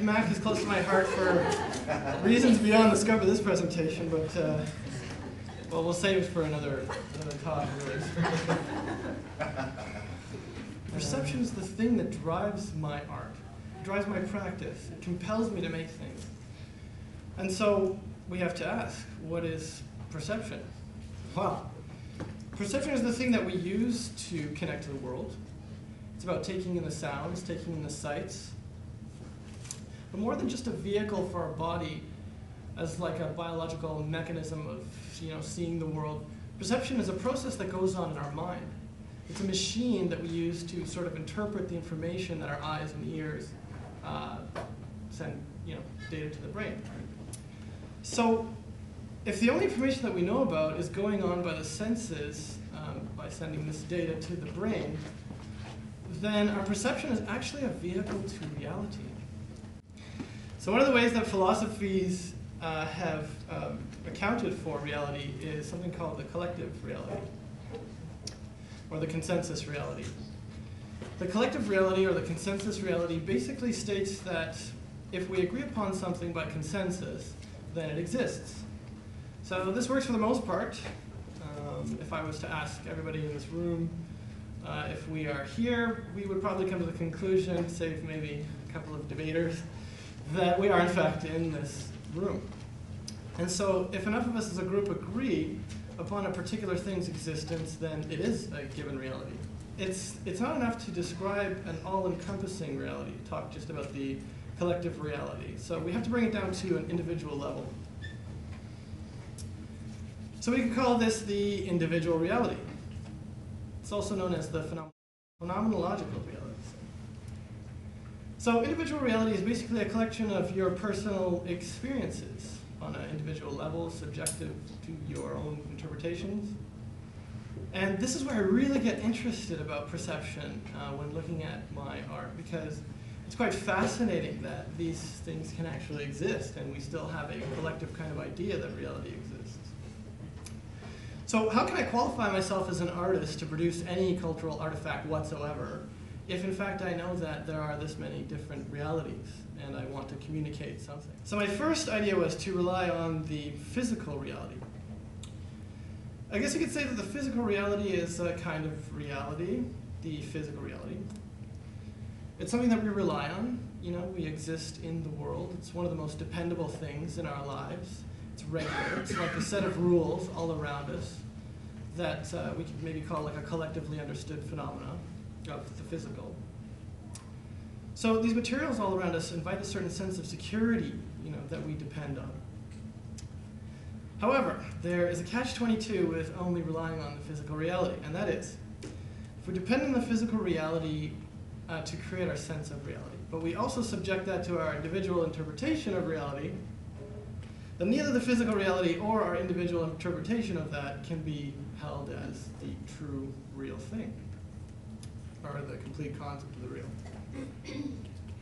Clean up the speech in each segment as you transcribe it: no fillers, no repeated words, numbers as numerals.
Mac is close to my heart for reasons beyond the scope of this presentation, but well, we'll save it for another talk, really. Perception is the thing that drives my art, drives my practice. It compels me to make things. And so we have to ask, what is perception? Well, perception is the thing that we use to connect to the world. It's about taking in the sounds, taking in the sights. But more than just a vehicle for our body as like a biological mechanism of seeing the world, perception is a process that goes on in our mind. It's a machine that we use to sort of interpret the information that our eyes and ears send data to the brain. So if the only information that we know about is going on by the senses, by sending this data to the brain, then our perception is actually a vehicle to reality. So one of the ways that philosophies have accounted for reality is something called the collective reality, or the consensus reality. The collective reality, or the consensus reality, basically states that if we agree upon something by consensus, then it exists. So this works for the most part. If I was to ask everybody in this room if we are here, we would probably come to the conclusion, save maybe a couple of debaters, that we are in fact in this room. And so if enough of us as a group agree upon a particular thing's existence, then it is a given reality. It's not enough to describe an all-encompassing reality, talk just about the collective reality. So we have to bring it down to an individual level. So we could call this the individual reality. It's also known as the phenomenological reality. So individual reality is basically a collection of your personal experiences on an individual level, subjective to your own interpretations. And this is where I really get interested about perception when looking at my art, because it's quite fascinating that these things can actually exist and we still have a collective kind of idea that reality exists. So how can I qualify myself as an artist to produce any cultural artifact whatsoever if in fact I know that there are this many different realities and I want to communicate something? So my first idea was to rely on the physical reality. I guess you could say that the physical reality is a kind of reality, the physical reality. It's something that we rely on. We exist in the world. It's one of the most dependable things in our lives. It's regular. It's like a set of rules all around us that we could maybe call like a collectively understood phenomena of the physical. So these materials all around us invite a certain sense of security, that we depend on. However, there is a catch-22 with only relying on the physical reality, and that is, if we depend on the physical reality to create our sense of reality, but we also subject that to our individual interpretation of reality, then neither the physical reality or our individual interpretation of that can be held as the true real thing, or the complete concept of the real.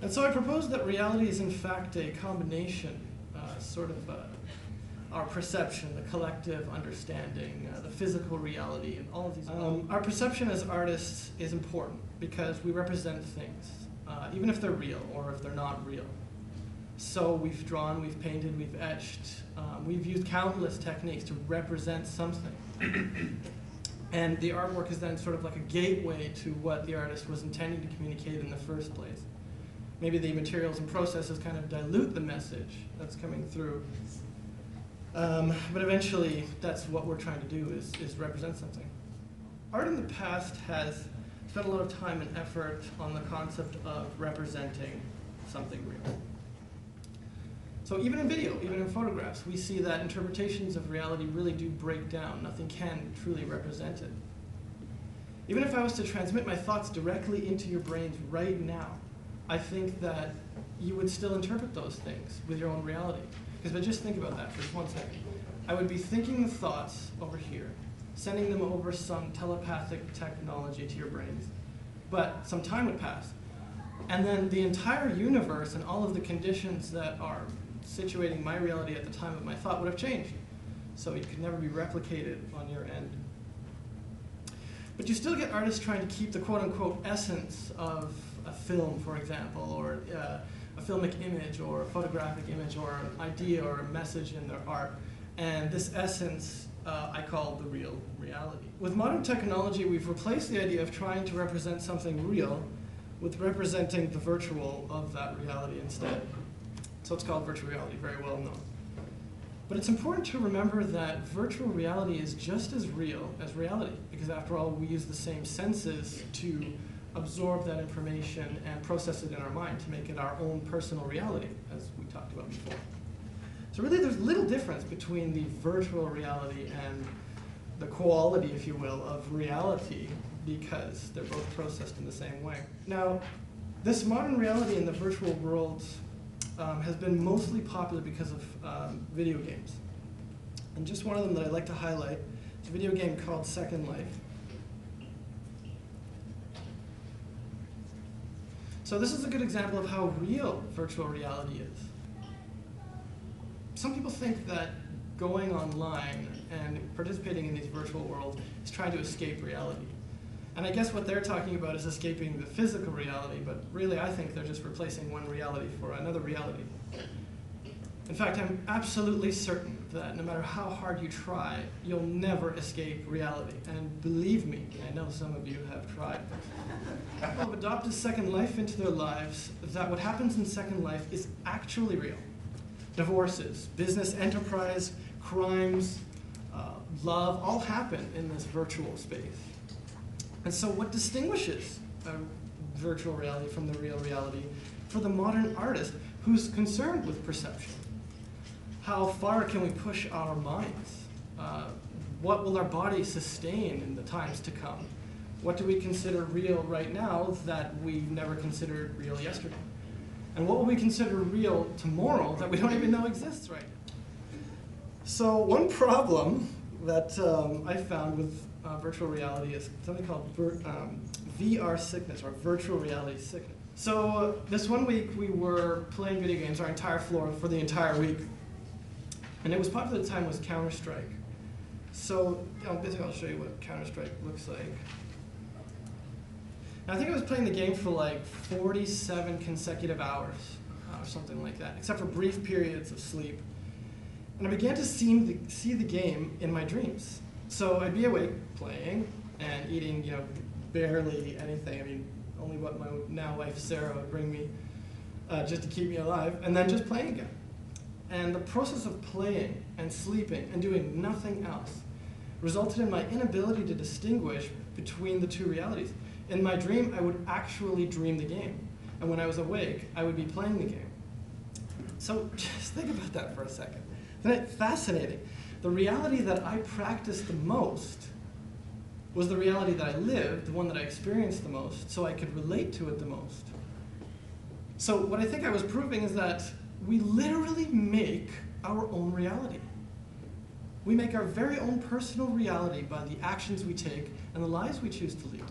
And so I propose that reality is in fact a combination, our perception, the collective understanding, the physical reality, and all of these. Our perception as artists is important because we represent things, even if they're real or if they're not real. So we've drawn, we've painted, we've etched, we've used countless techniques to represent something. And the artwork is then sort of like a gateway to what the artist was intending to communicate in the first place. Maybe the materials and processes kind of dilute the message that's coming through. But eventually, that's what we're trying to do, is represent something. Art in the past has spent a lot of time and effort on the concept of representing something real. So even in video, even in photographs, we see that interpretations of reality really do break down. Nothing can truly represent it. Even if I was to transmit my thoughts directly into your brains right now, I think that you would still interpret those things with your own reality. Because if I just think about that for just 1 second, I would be thinking the thoughts over here, sending them over some telepathic technology to your brains, but some time would pass. And then the entire universe and all of the conditions that are situating my reality at the time of my thought would have changed. So it could never be replicated on your end. But you still get artists trying to keep the quote-unquote essence of a film, for example, or a filmic image or a photographic image or an idea or a message in their art. And this essence I call the real reality. With modern technology, we've replaced the idea of trying to represent something real with representing the virtual of that reality instead. So it's called virtual reality, very well known. But it's important to remember that virtual reality is just as real as reality, because after all, we use the same senses to absorb that information and process it in our mind to make it our own personal reality, as we talked about before. So really, there's little difference between the virtual reality and the quality, if you will, of reality, because they're both processed in the same way. Now, this modern reality in the virtual world has been mostly popular because of video games. And just one of them that I'd like to highlight is a video game called Second Life. So this is a good example of how real virtual reality is. Some people think that going online and participating in these virtual worlds is trying to escape reality. And I guess what they're talking about is escaping the physical reality, but really I think they're just replacing one reality for another reality. In fact, I'm absolutely certain that no matter how hard you try, you'll never escape reality. And believe me, I know some of you have tried. People have adopted Second Life into their lives, that what happens in Second Life is actually real. Divorces, business enterprise, crimes, love, all happen in this virtual space. And so what distinguishes virtual reality from the real reality for the modern artist who's concerned with perception? How far can we push our minds? What will our body sustain in the times to come? What do we consider real right now that we never considered real yesterday? And what will we consider real tomorrow that we don't even know exists right now? So one problem that I found with virtual reality is something called VR sickness, or virtual reality sickness. So this one week we were playing video games, our entire floor, for the entire week. And it was popular at the time was Counter-Strike. So basically I'll show you what Counter-Strike looks like. And I think I was playing the game for like 47 consecutive hours, or something like that, except for brief periods of sleep. And I began to see the game in my dreams. So I'd be awake playing and eating, barely anything. I mean, only what my now wife Sarah would bring me just to keep me alive, and then just playing again. And the process of playing and sleeping and doing nothing else resulted in my inability to distinguish between the two realities. In my dream, I would actually dream the game. And when I was awake, I would be playing the game. So just think about that for a second. Isn't it fascinating? The reality that I practiced the most was the reality that I lived, the one that I experienced the most, so I could relate to it the most. So what I think I was proving is that we literally make our own reality. We make our very own personal reality by the actions we take and the lives we choose to lead.